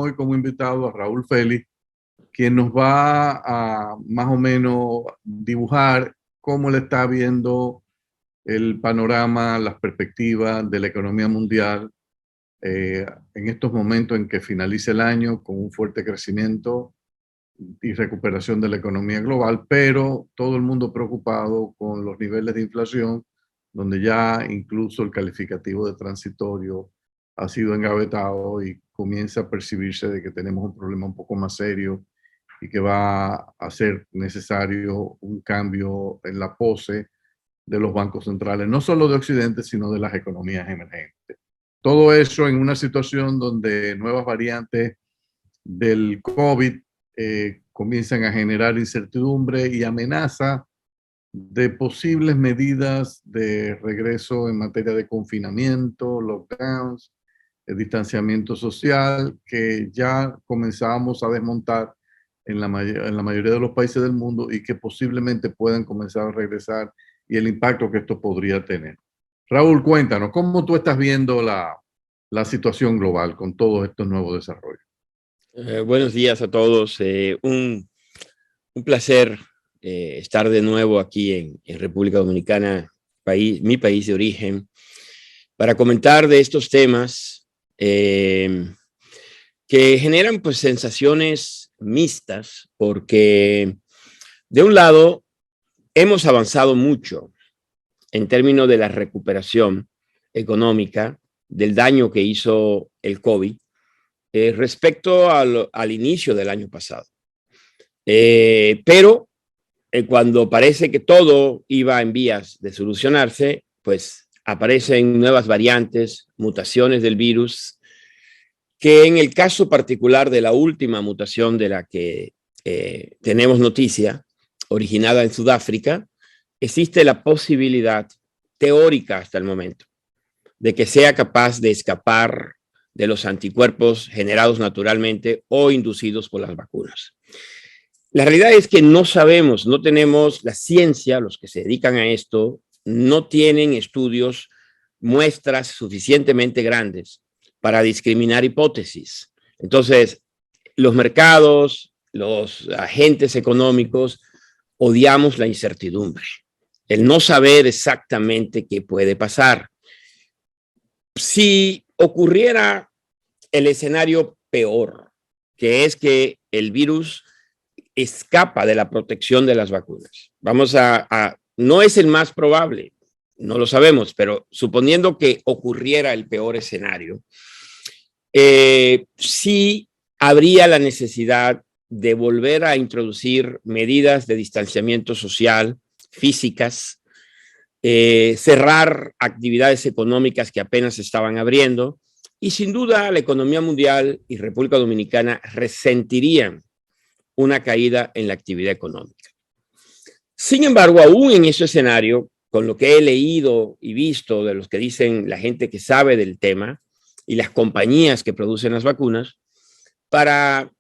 hoy como invitado a Raúl Félix, quien nos va a más o menos dibujar cómo le está viendo el panorama, las perspectivas de la economía mundial en estos momentos en que finaliza el año con un fuerte crecimiento y recuperación de la economía global, pero todo el mundo preocupado con los niveles de inflación, donde ya incluso el calificativo de transitorio ha sido engavetado y comienza a percibirse de que tenemos un problema un poco más serio y que va a ser necesario un cambio en la pose de los bancos centrales, no solo de Occidente, sino de las economías emergentes. Todo eso en una situación donde nuevas variantes del COVID comienzan a generar incertidumbre y amenaza de posibles medidas de regreso en materia de confinamiento, lockdowns, distanciamiento social, que ya comenzábamos a desmontar en la mayoría de los países del mundo y que posiblemente puedan comenzar a regresar y el impacto que esto podría tener. Raúl, cuéntanos, ¿cómo tú estás viendo la situación global con todos estos nuevos desarrollos? Buenos días a todos. Un placer estar de nuevo aquí en República Dominicana, mi país de origen, para comentar de estos temas que generan pues sensaciones mixtas, porque de un lado hemos avanzado mucho en términos de la recuperación económica del daño que hizo el COVID respecto al inicio del año pasado. Pero cuando parece que todo iba en vías de solucionarse, pues aparecen nuevas variantes, mutaciones del virus, que en el caso particular de la última mutación de la que tenemos noticia, originada en Sudáfrica, existe la posibilidad teórica hasta el momento de que sea capaz de escapar de los anticuerpos generados naturalmente o inducidos por las vacunas. La realidad es que no sabemos, no tenemos la ciencia, los que se dedican a esto, no tienen estudios, muestras suficientemente grandes para discriminar hipótesis. Entonces, los mercados, los agentes económicos, odiamos la incertidumbre, el no saber exactamente qué puede pasar. Si ocurriera el escenario peor, que es que el virus escapa de la protección de las vacunas. No es el más probable, no lo sabemos, pero suponiendo que ocurriera el peor escenario, sí habría la necesidad de volver a introducir medidas de distanciamiento social, físicas, cerrar actividades económicas que apenas estaban abriendo, y sin duda la economía mundial y República Dominicana resentirían una caída en la actividad económica. Sin embargo, aún en ese escenario, con lo que he leído y visto de los que dicen la gente que sabe del tema y las compañías que producen las vacunas, para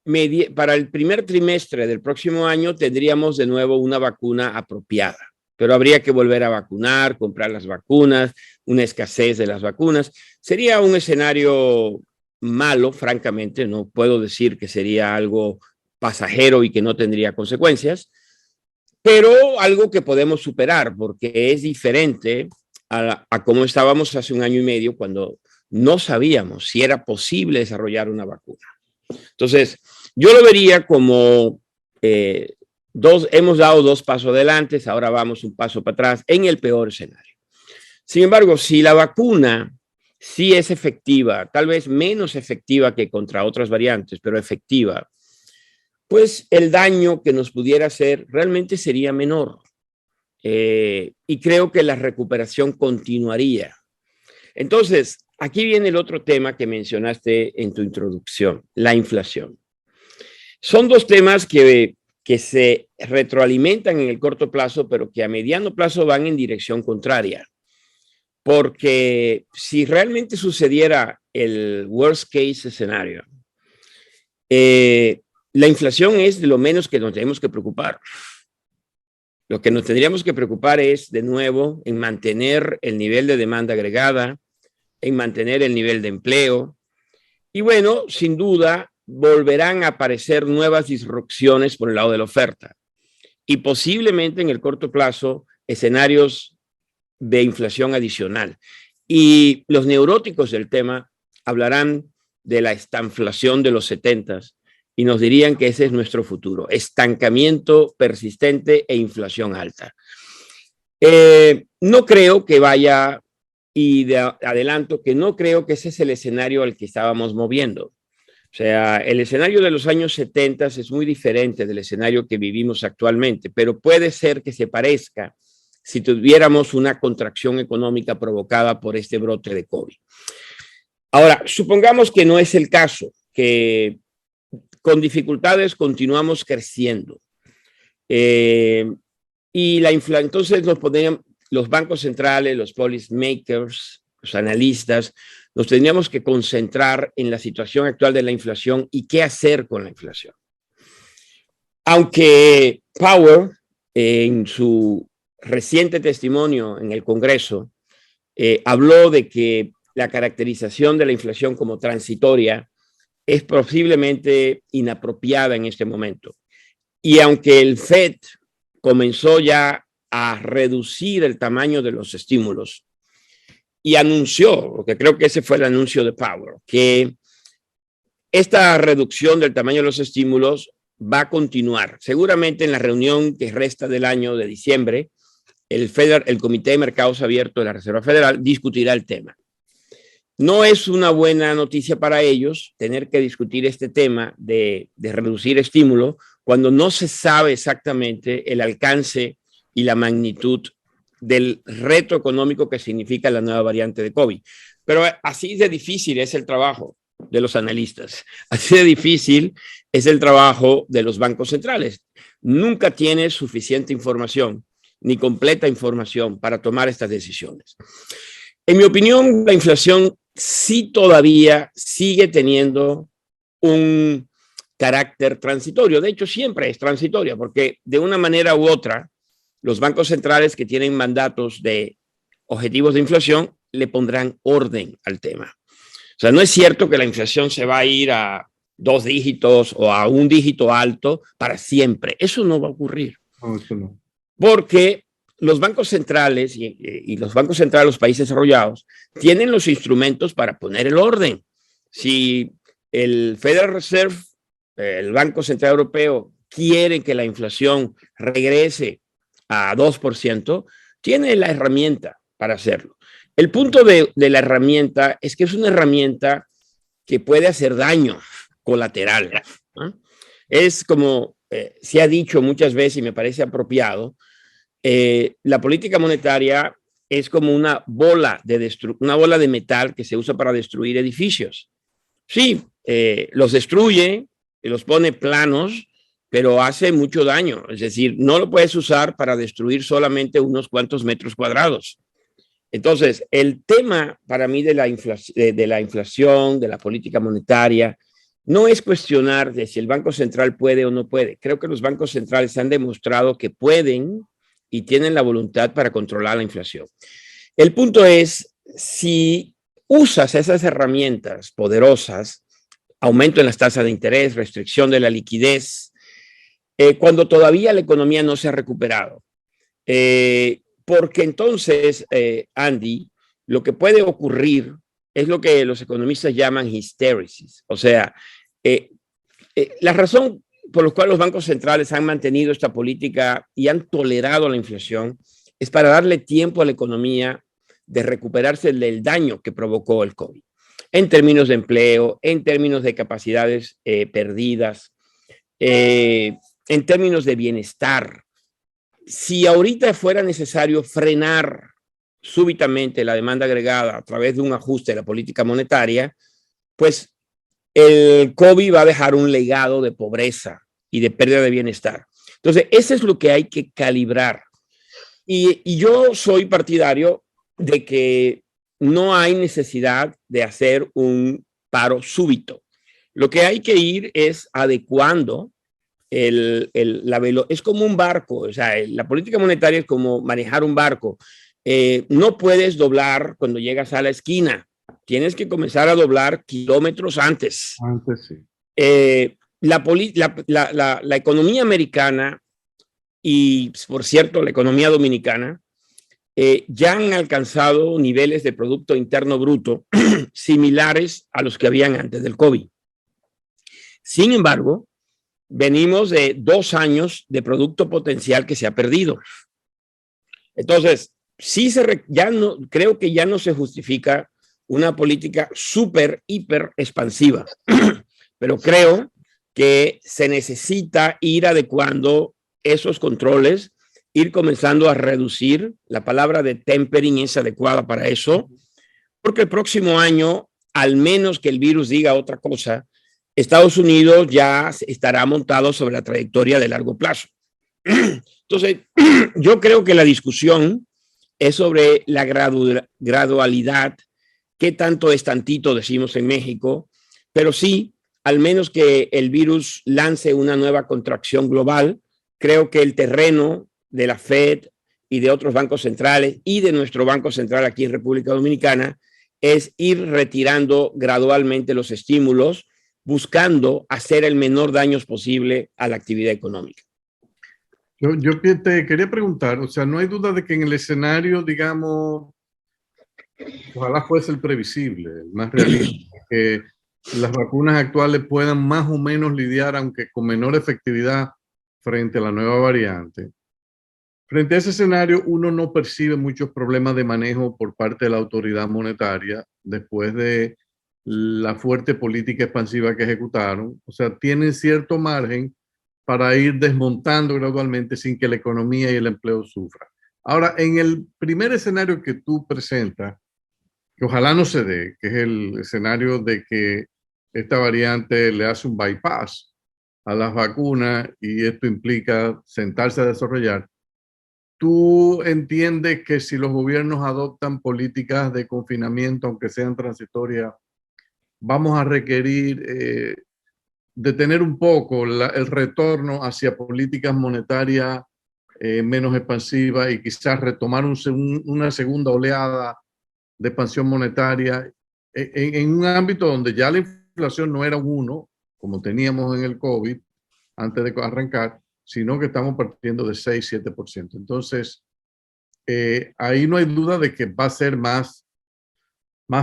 el primer trimestre del próximo año tendríamos de nuevo una vacuna apropiada, pero habría que volver a vacunar, comprar las vacunas, una escasez de las vacunas. Sería un escenario malo, francamente, no puedo decir que sería algo pasajero y que no tendría consecuencias, pero algo que podemos superar porque es diferente a cómo estábamos hace un año y medio cuando no sabíamos si era posible desarrollar una vacuna. Entonces, yo lo vería como hemos dado 2 pasos adelante, ahora vamos un paso para atrás en el peor escenario. Sin embargo, si la vacuna sí es efectiva, tal vez menos efectiva que contra otras variantes, pero efectiva, pues el daño que nos pudiera hacer realmente sería menor. Y creo que la recuperación continuaría. Entonces, aquí viene el otro tema que mencionaste en tu introducción, la inflación. Son 2 temas que se retroalimentan en el corto plazo, pero que a mediano plazo van en dirección contraria. Porque si realmente sucediera el worst case escenario, la inflación es de lo menos que nos tenemos que preocupar. Lo que nos tendríamos que preocupar es, de nuevo, en mantener el nivel de demanda agregada, en mantener el nivel de empleo Y bueno, sin duda, volverán a aparecer nuevas disrupciones por el lado de la oferta y posiblemente en el corto plazo escenarios de inflación adicional. Y los neuróticos del tema hablarán de la estanflación de los 70s y nos dirían que ese es nuestro futuro, estancamiento persistente e inflación alta. No creo que vaya, y de adelanto que no creo que ese es el escenario al que estábamos moviendo. O sea, el escenario de los años 70 es muy diferente del escenario que vivimos actualmente, pero puede ser que se parezca si tuviéramos una contracción económica provocada por este brote de COVID. Ahora, supongamos que no es el caso, que con dificultades continuamos creciendo. Y entonces nos podrían, los bancos centrales, los policy makers, los analistas, nos tendríamos que concentrar en la situación actual de la inflación y qué hacer con la inflación. Aunque Powell, en su reciente testimonio en el Congreso, habló de que la caracterización de la inflación como transitoria es posiblemente inapropiada en este momento. Y aunque el Fed comenzó ya a reducir el tamaño de los estímulos y anunció, porque creo que ese fue el anuncio de Powell, que esta reducción del tamaño de los estímulos va a continuar. Seguramente en la reunión que resta del año de diciembre, el Comité de Mercados Abiertos de la Reserva Federal discutirá el tema. No es una buena noticia para ellos tener que discutir este tema de reducir estímulo cuando no se sabe exactamente el alcance y la magnitud del reto económico que significa la nueva variante de COVID. Pero así de difícil es el trabajo de los analistas. Así de difícil es el trabajo de los bancos centrales. Nunca tienes suficiente información ni completa información para tomar estas decisiones. En mi opinión, la inflación sí todavía sigue teniendo un carácter transitorio. De hecho, siempre es transitoria, porque de una manera u otra, los bancos centrales que tienen mandatos de objetivos de inflación le pondrán orden al tema. O sea, no es cierto que la inflación se va a ir a 2 dígitos o a un dígito alto para siempre. Eso no va a ocurrir. No, eso no. Porque los bancos centrales y los bancos centrales de los países desarrollados tienen los instrumentos para poner el orden. Si el Federal Reserve, el Banco Central Europeo, quiere que la inflación regrese a 2%, tiene la herramienta para hacerlo. El punto de la herramienta es que es una herramienta que puede hacer daño colateral, ¿no? Es como se ha dicho muchas veces y me parece apropiado, la política monetaria es como una bola de metal que se usa para destruir edificios. Sí, los destruye, los pone planos, pero hace mucho daño. Es decir, no lo puedes usar para destruir solamente unos cuantos metros cuadrados. Entonces, el tema para mí de la inflación, de la política monetaria, no es cuestionar de si el Banco Central puede o no puede. Creo que los bancos centrales han demostrado que pueden y tienen la voluntad para controlar la inflación. El punto es, si usas esas herramientas poderosas, aumento en las tasas de interés, restricción de la liquidez, cuando todavía la economía no se ha recuperado. Porque entonces, Andy, lo que puede ocurrir es lo que los economistas llaman hystéresis. O sea, la razón por la cual los bancos centrales han mantenido esta política y han tolerado la inflación es para darle tiempo a la economía de recuperarse del daño que provocó el COVID, en términos de empleo, en términos de capacidades perdidas, en términos de bienestar. Si ahorita fuera necesario frenar súbitamente la demanda agregada a través de un ajuste de la política monetaria, pues el COVID va a dejar un legado de pobreza y de pérdida de bienestar. Entonces, eso es lo que hay que calibrar. Y yo soy partidario de que no hay necesidad de hacer un paro súbito. Lo que hay que ir es adecuando es como un barco. O sea, la política monetaria es como manejar un barco. No puedes doblar cuando llegas a la esquina. tienes que comenzar a doblar kilómetros antes. Antes sí. La economía americana y, por cierto, la economía dominicana ya han alcanzado niveles de Producto Interno Bruto similares a los que habían antes del COVID. Sin embargo, venimos de 2 años de producto potencial que se ha perdido. Entonces, creo que ya no se justifica una política súper, hiper expansiva, pero creo que se necesita ir adecuando esos controles, ir comenzando a reducir. La palabra de tempering es adecuada para eso, porque el próximo año, al menos que el virus diga otra cosa, Estados Unidos ya estará montado sobre la trayectoria de largo plazo. Entonces, yo creo que la discusión es sobre la gradualidad, qué tanto es tantito, decimos en México, pero sí, al menos que el virus lance una nueva contracción global, creo que el terreno de la Fed y de otros bancos centrales y de nuestro Banco Central aquí en República Dominicana es ir retirando gradualmente los estímulos, buscando hacer el menor daño posible a la actividad económica. Yo te quería preguntar, o sea, no hay duda de que en el escenario, digamos, ojalá fuese el previsible, el más realista, que las vacunas actuales puedan más o menos lidiar, aunque con menor efectividad, frente a la nueva variante. Frente a ese escenario, uno no percibe muchos problemas de manejo por parte de la autoridad monetaria después de la fuerte política expansiva que ejecutaron. O sea, tienen cierto margen para ir desmontando gradualmente sin que la economía y el empleo sufran. Ahora, en el primer escenario que tú presentas, que ojalá no se dé, que es el escenario de que esta variante le hace un bypass a las vacunas y esto implica sentarse a desarrollar, ¿tú entiendes que si los gobiernos adoptan políticas de confinamiento, aunque sean transitorias, vamos a requerir detener un poco el retorno hacia políticas monetarias menos expansivas y quizás retomar una segunda oleada de expansión monetaria en un ámbito donde ya la inflación no era un 1, como teníamos en el COVID antes de arrancar, sino que estamos partiendo de 6-7%. Entonces, ahí no hay duda de que va a ser más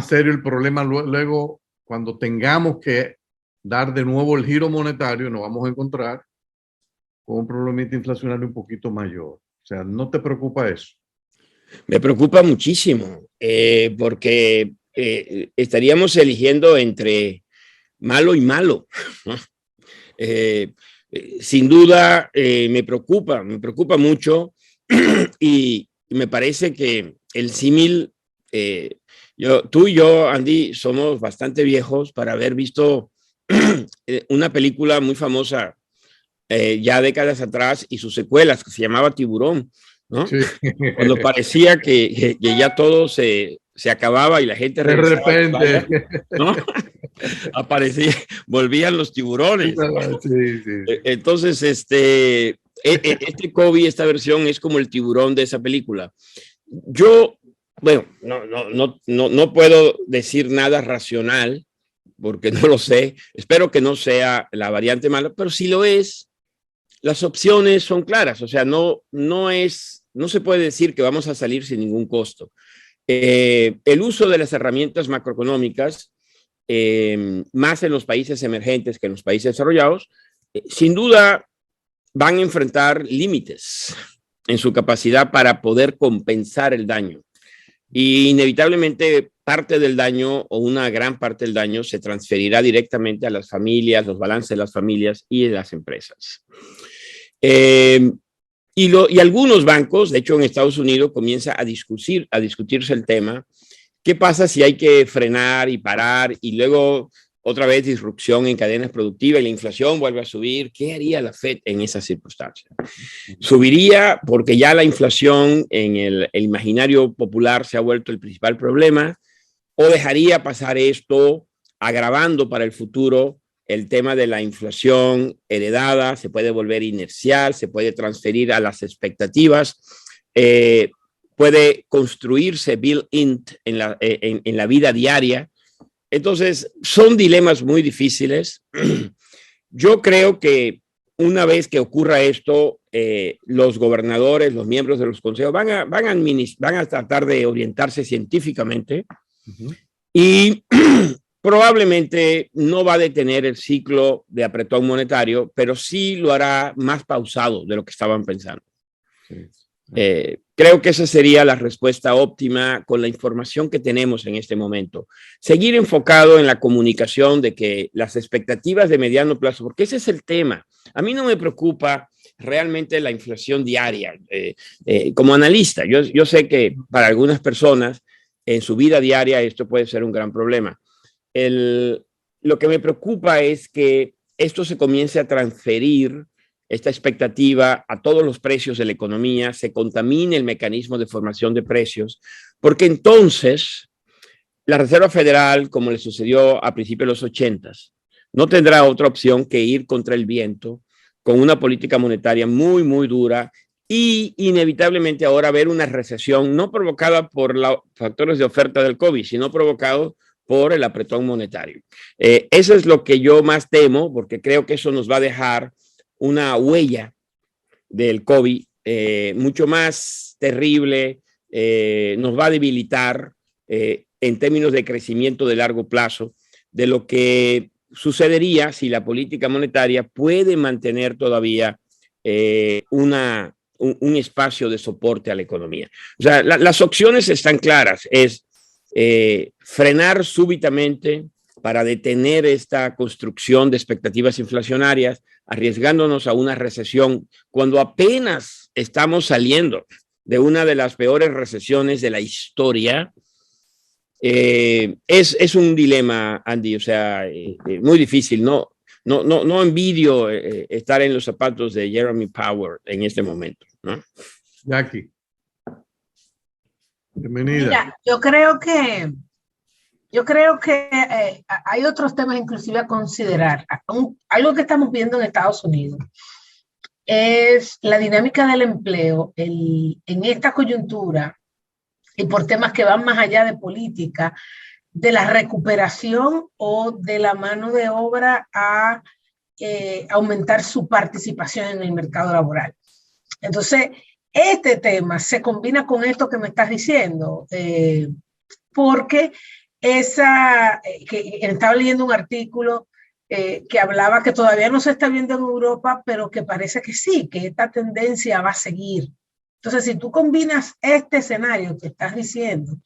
serio el problema luego cuando tengamos que dar de nuevo el giro monetario, nos vamos a encontrar con un problemita inflacionario un poquito mayor. O sea, ¿no te preocupa eso? Me preocupa muchísimo, porque estaríamos eligiendo entre malo y malo. Sin duda, me preocupa mucho y me parece que el símil, tú y yo, Andy, somos bastante viejos para haber visto una película muy famosa ya décadas atrás y sus secuelas que se llamaba Tiburón, ¿no? Sí. Cuando parecía que ya todo se acababa y la gente de repente playa, ¿no? Aparecía, volvían los tiburones. Sí, sí. Entonces, este COVID, esta versión es como el tiburón de esa película. Yo, bueno, no puedo decir nada racional porque no lo sé. Espero que no sea la variante mala, pero si lo es, las opciones son claras. O sea, no se puede decir que vamos a salir sin ningún costo. El uso de las herramientas macroeconómicas, más en los países emergentes que en los países desarrollados, sin duda van a enfrentar límites en su capacidad para poder compensar el daño. Y inevitablemente parte del daño o una gran parte del daño se transferirá directamente a las familias, los balances de las familias y de las empresas. Y algunos bancos, de hecho en Estados Unidos comienza a discutirse el tema. ¿Qué pasa si hay que frenar y parar y luego otra vez disrupción en cadenas productivas y la inflación vuelve a subir? ¿Qué haría la Fed en esas circunstancias? ¿Subiría porque ya la inflación en el imaginario popular se ha vuelto el principal problema? ¿O dejaría pasar esto agravando para el futuro el tema de la inflación heredada? Se puede volver inercial, se puede transferir a las expectativas, puede construirse built-in en la vida diaria Entonces, son dilemas muy difíciles. Yo creo que una vez que ocurra esto, los gobernadores, los miembros de los consejos van a tratar de orientarse científicamente y probablemente no va a detener el ciclo de apretón monetario, pero sí lo hará más pausado de lo que estaban pensando. Sí. Creo que esa sería la respuesta óptima con la información que tenemos en este momento. Seguir enfocado en la comunicación de que las expectativas de mediano plazo, porque ese es el tema. A mí no me preocupa realmente la inflación diaria. Como analista, yo sé que para algunas personas en su vida diaria esto puede ser un gran problema. Lo que me preocupa es que esto se comience a transferir esta expectativa a todos los precios de la economía, se contamine el mecanismo de formación de precios, porque entonces la Reserva Federal, como le sucedió a principios de los 80s, no tendrá otra opción que ir contra el viento con una política monetaria muy, muy dura y inevitablemente ahora ver una recesión no provocada por los factores de oferta del COVID, sino provocado por el apretón monetario. Eso es lo que yo más temo, porque creo que eso nos va a dejar una huella del COVID mucho más terrible, nos va a debilitar en términos de crecimiento de largo plazo de lo que sucedería si la política monetaria puede mantener todavía un espacio de soporte a la economía. O sea, las opciones están claras, es frenar súbitamente para detener esta construcción de expectativas inflacionarias, arriesgándonos a una recesión cuando apenas estamos saliendo de una de las peores recesiones de la historia. Es un dilema, Andy, o sea, muy difícil. No envidio estar en los zapatos de Jeremy Powell en este momento, ¿no? Jackie, bienvenida. Mira, yo creo que hay otros temas inclusive a considerar. Algo que estamos viendo en Estados Unidos es la dinámica del empleo en esta coyuntura y por temas que van más allá de política, de la recuperación o de la mano de obra a aumentar su participación en el mercado laboral. Entonces, este tema se combina con esto que me estás diciendo, porque que estaba leyendo un artículo que hablaba que todavía no se está viendo en Europa, pero que parece que sí, que esta tendencia va a seguir. Entonces, si tú combinas este escenario que estás diciendo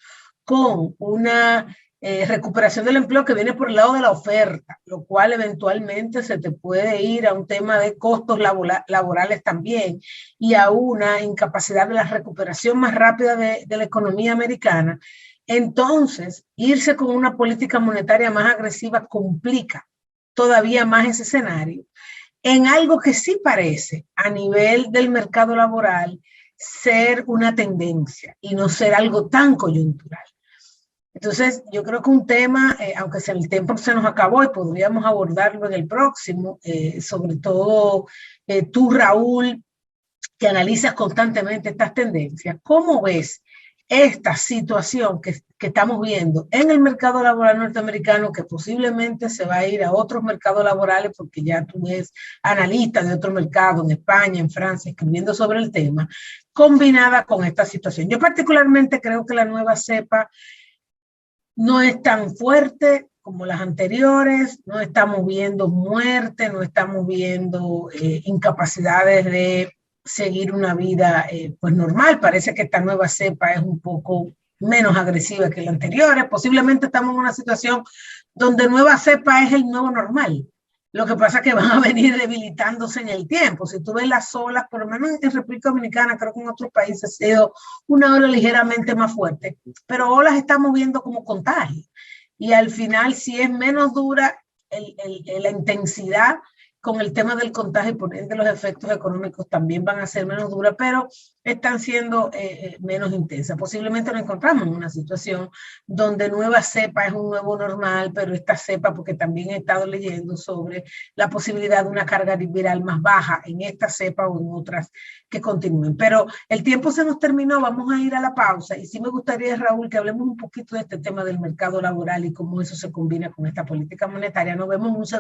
con una recuperación del empleo que viene por el lado de la oferta, lo cual eventualmente se te puede ir a un tema de costos laborales también y a una incapacidad de la recuperación más rápida de la economía americana, entonces irse con una política monetaria más agresiva complica todavía más ese escenario en algo que sí parece a nivel del mercado laboral ser una tendencia y no ser algo tan coyuntural. Entonces, yo creo que un tema, aunque el tiempo se nos acabó y podríamos abordarlo en el próximo, sobre todo tú, Raúl, que analizas constantemente estas tendencias, ¿cómo ves esta situación que estamos viendo en el mercado laboral norteamericano, que posiblemente se va a ir a otros mercados laborales, porque ya tú ves analistas de otro mercado en España, en Francia, escribiendo sobre el tema, combinada con esta situación? Yo particularmente creo que la nueva cepa no es tan fuerte como las anteriores, no estamos viendo muerte, no estamos viendo incapacidades de seguir una vida pues normal. Parece que esta nueva cepa es un poco menos agresiva que la anterior. Posiblemente estamos en una situación donde nueva cepa es el nuevo normal. Lo que pasa es que van a venir debilitándose en el tiempo. Si tú ves las olas, por lo menos en República Dominicana, creo que en otros países ha sido una ola ligeramente más fuerte, pero olas estamos viendo como contagio. Y al final, si es menos dura la intensidad, con el tema del contagio y por ende los efectos económicos también van a ser menos duras, pero están siendo menos intensas. Posiblemente nos encontramos en una situación donde nueva cepa es un nuevo normal, pero esta cepa, porque también he estado leyendo sobre la posibilidad de una carga viral más baja en esta cepa o en otras que continúen. Pero el tiempo se nos terminó, vamos a ir a la pausa y sí me gustaría, Raúl, que hablemos un poquito de este tema del mercado laboral y cómo eso se combina con esta política monetaria. Nos vemos en un segundo.